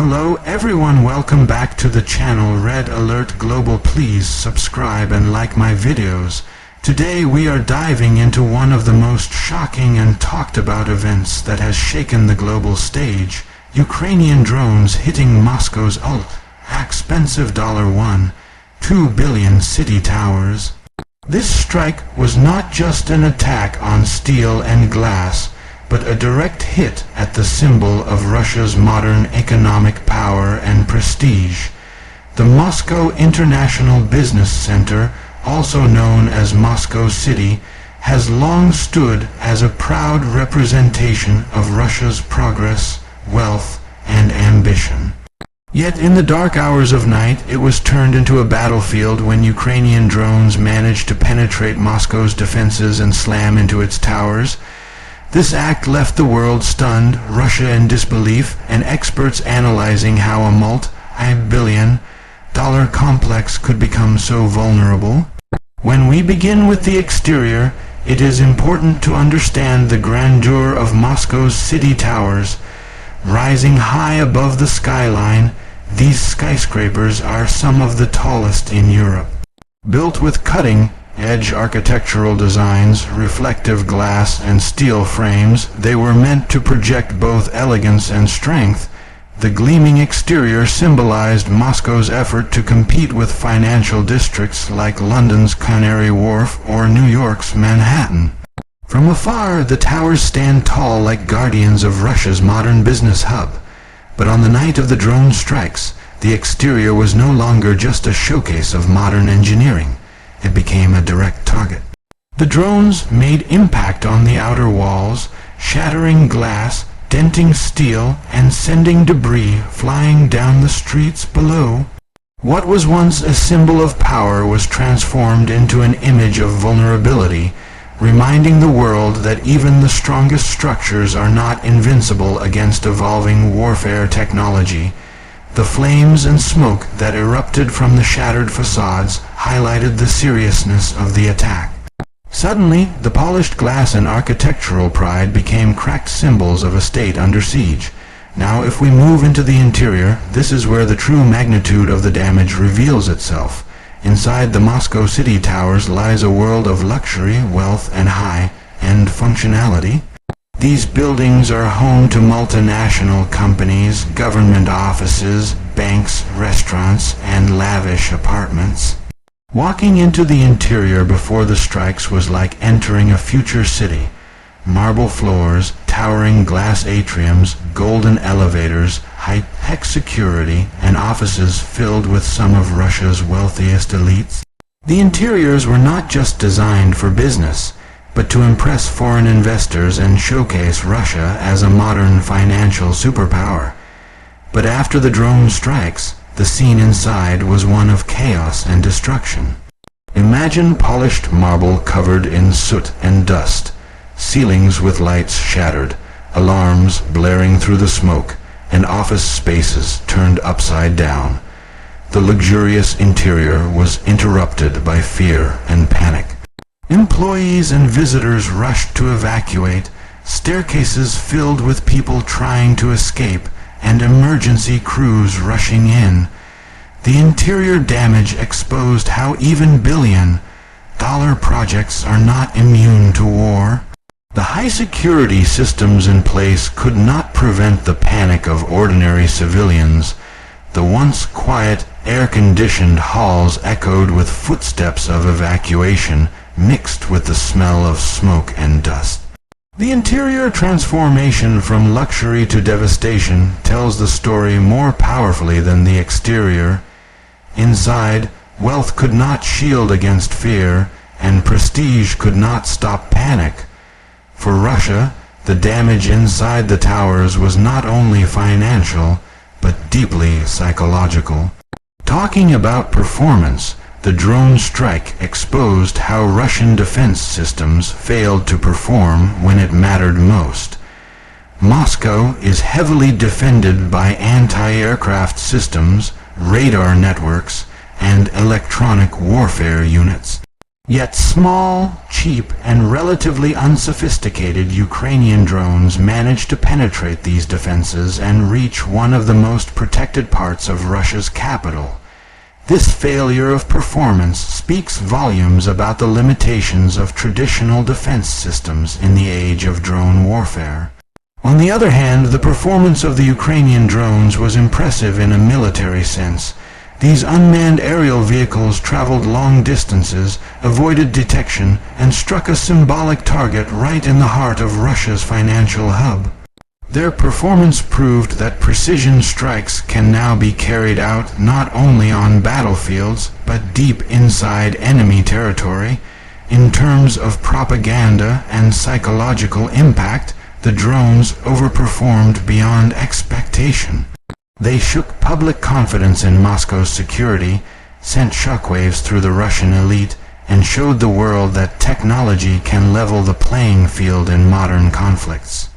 Hello everyone, welcome back to the channel Red Alert Global. Please subscribe and like my videos. Today we are diving into one of the most shocking and talked about events that has shaken the global stage. Ukrainian drones hitting Moscow's expensive $1.2 billion city towers. This strike was not just an attack on steel and glass, but a direct hit at the symbol of Russia's modern economic power and prestige. The Moscow International Business Center, also known as Moscow City, has long stood as a proud representation of Russia's progress, wealth, and ambition. Yet in the dark hours of night, it was turned into a battlefield when Ukrainian drones managed to penetrate Moscow's defenses and slam into its towers. This act left the world stunned, Russia in disbelief, and experts analyzing how a multi-billion-dollar complex could become so vulnerable. When we begin with the exterior, it is important to understand the grandeur of Moscow's city towers. Rising high above the skyline, these skyscrapers are some of the tallest in Europe. Built with cutting-edge architectural designs, reflective glass and steel frames, they were meant to project both elegance and strength. The gleaming exterior symbolized Moscow's effort to compete with financial districts like London's Canary Wharf or New York's Manhattan. From afar, the towers stand tall like guardians of Russia's modern business hub. But on the night of the drone strikes, the exterior was no longer just a showcase of modern engineering. It became a direct target. The drones made impact on the outer walls, shattering glass, denting steel, and sending debris flying down the streets below. What was once a symbol of power was transformed into an image of vulnerability, reminding the world that even the strongest structures are not invincible against evolving warfare technology. The flames and smoke that erupted from the shattered facades highlighted the seriousness of the attack. Suddenly, the polished glass and architectural pride became cracked symbols of a state under siege. Now, if we move into the interior, this is where the true magnitude of the damage reveals itself. Inside the Moscow City towers lies a world of luxury, wealth, and high-end functionality. These buildings are home to multinational companies, government offices, banks, restaurants, and lavish apartments. Walking into the interior before the strikes was like entering a future city. Marble floors, towering glass atriums, golden elevators, high-tech security, and offices filled with some of Russia's wealthiest elites. The interiors were not just designed for business, but to impress foreign investors and showcase Russia as a modern financial superpower. But after the drone strikes, the scene inside was one of chaos and destruction. Imagine polished marble covered in soot and dust, ceilings with lights shattered, alarms blaring through the smoke, and office spaces turned upside down. The luxurious interior was interrupted by fear and panic. Employees and visitors rushed to evacuate, staircases filled with people trying to escape, and emergency crews rushing in. The interior damage exposed how even billion-dollar projects are not immune to war. The high-security systems in place could not prevent the panic of ordinary civilians. The once quiet, air-conditioned halls echoed with footsteps of evacuation, mixed with the smell of smoke and dust. The interior transformation from luxury to devastation tells the story more powerfully than the exterior. Inside, wealth could not shield against fear, and prestige could not stop panic. For Russia, the damage inside the towers was not only financial, but deeply psychological. Talking about performance, the drone strike exposed how Russian defense systems failed to perform when it mattered most. Moscow is heavily defended by anti-aircraft systems, radar networks, and electronic warfare units. Yet small, cheap, and relatively unsophisticated Ukrainian drones managed to penetrate these defenses and reach one of the most protected parts of Russia's capital. This failure of performance speaks volumes about the limitations of traditional defense systems in the age of drone warfare. On the other hand, the performance of the Ukrainian drones was impressive in a military sense. These unmanned aerial vehicles traveled long distances, avoided detection, and struck a symbolic target right in the heart of Russia's financial hub. Their performance proved that precision strikes can now be carried out not only on battlefields, but deep inside enemy territory. In terms of propaganda and psychological impact, the drones overperformed beyond expectation. They shook public confidence in Moscow's security, sent shockwaves through the Russian elite, and showed the world that technology can level the playing field in modern conflicts.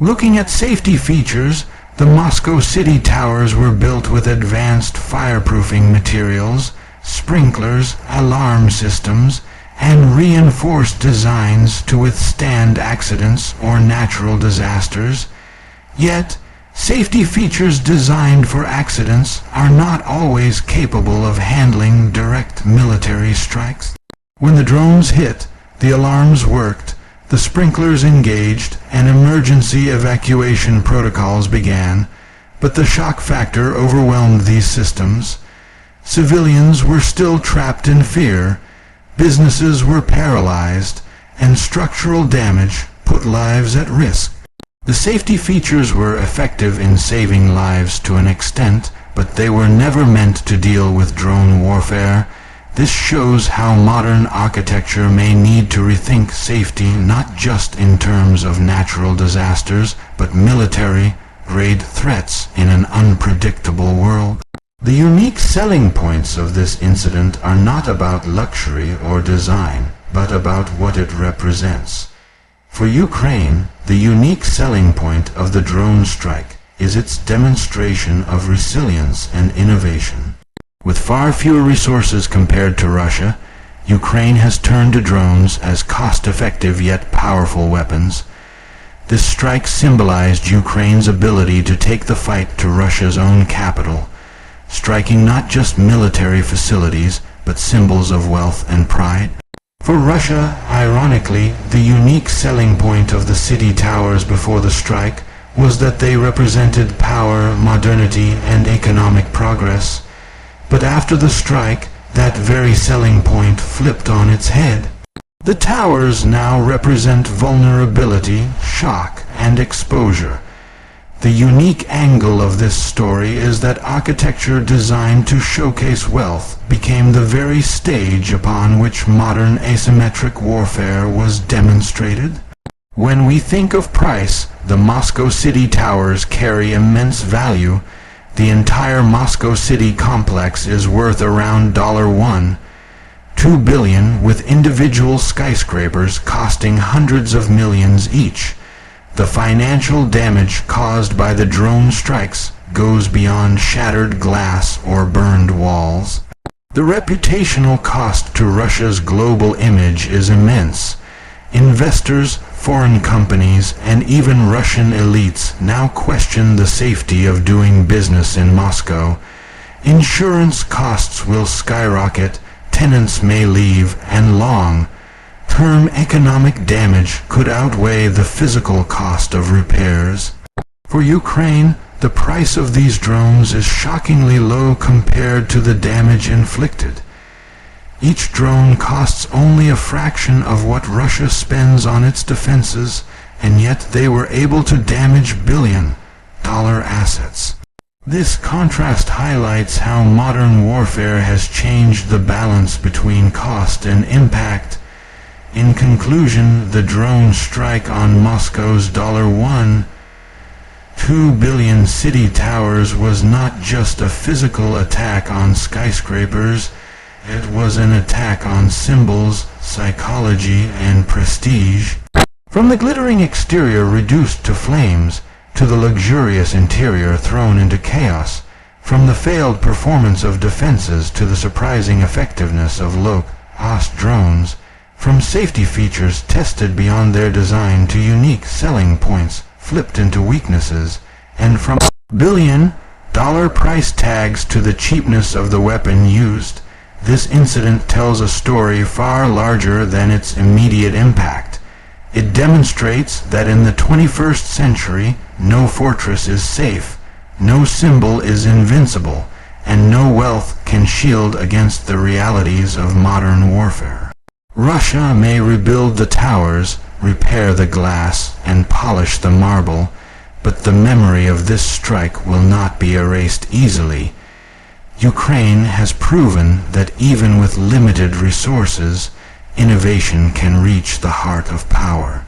Looking at safety features, the Moscow city towers were built with advanced fireproofing materials, sprinklers, alarm systems, and reinforced designs to withstand accidents or natural disasters. Yet, safety features designed for accidents are not always capable of handling direct military strikes. When the drones hit, the alarms worked, the sprinklers engaged, and emergency evacuation protocols began, but the shock factor overwhelmed these systems. Civilians were still trapped in fear, businesses were paralyzed, and structural damage put lives at risk. The safety features were effective in saving lives to an extent, but they were never meant to deal with drone warfare. This shows how modern architecture may need to rethink safety not just in terms of natural disasters, but military-grade threats in an unpredictable world. The unique selling points of this incident are not about luxury or design, but about what it represents. For Ukraine, the unique selling point of the drone strike is its demonstration of resilience and innovation. With far fewer resources compared to Russia, Ukraine has turned to drones as cost-effective yet powerful weapons. This strike symbolized Ukraine's ability to take the fight to Russia's own capital, striking not just military facilities, but symbols of wealth and pride. For Russia, ironically, the unique selling point of the city towers before the strike was that they represented power, modernity, and economic progress. But after the strike, that very selling point flipped on its head. The towers now represent vulnerability, shock, and exposure. The unique angle of this story is that architecture designed to showcase wealth became the very stage upon which modern asymmetric warfare was demonstrated. When we think of price, the Moscow city towers carry immense value. The entire Moscow city complex is worth around $2 billion, with individual skyscrapers costing hundreds of millions each. The financial damage caused by the drone strikes goes beyond shattered glass or burned walls. The reputational cost to Russia's global image is immense. Investors, foreign companies, and even Russian elites now question the safety of doing business in Moscow. Insurance costs will skyrocket, tenants may leave, and long-term economic damage could outweigh the physical cost of repairs. For Ukraine, the price of these drones is shockingly low compared to the damage inflicted. Each drone costs only a fraction of what Russia spends on its defenses, and yet they were able to damage billion-dollar assets. This contrast highlights how modern warfare has changed the balance between cost and impact. In conclusion, the drone strike on Moscow's $1.2 billion city towers was not just a physical attack on skyscrapers. It was an attack on symbols, psychology, and prestige. From the glittering exterior reduced to flames, to the luxurious interior thrown into chaos, from the failed performance of defenses to the surprising effectiveness of drones, from safety features tested beyond their design to unique selling points flipped into weaknesses, and from billion-dollar price tags to the cheapness of the weapon used, this incident tells a story far larger than its immediate impact. It demonstrates that in the 21st century, no fortress is safe, no symbol is invincible, and no wealth can shield against the realities of modern warfare. Russia may rebuild the towers, repair the glass, and polish the marble, but the memory of this strike will not be erased easily. Ukraine has proven that even with limited resources, innovation can reach the heart of power.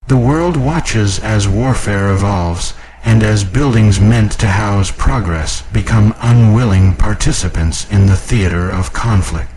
The world watches as warfare evolves, and as buildings meant to house progress become unwilling participants in the theater of conflict.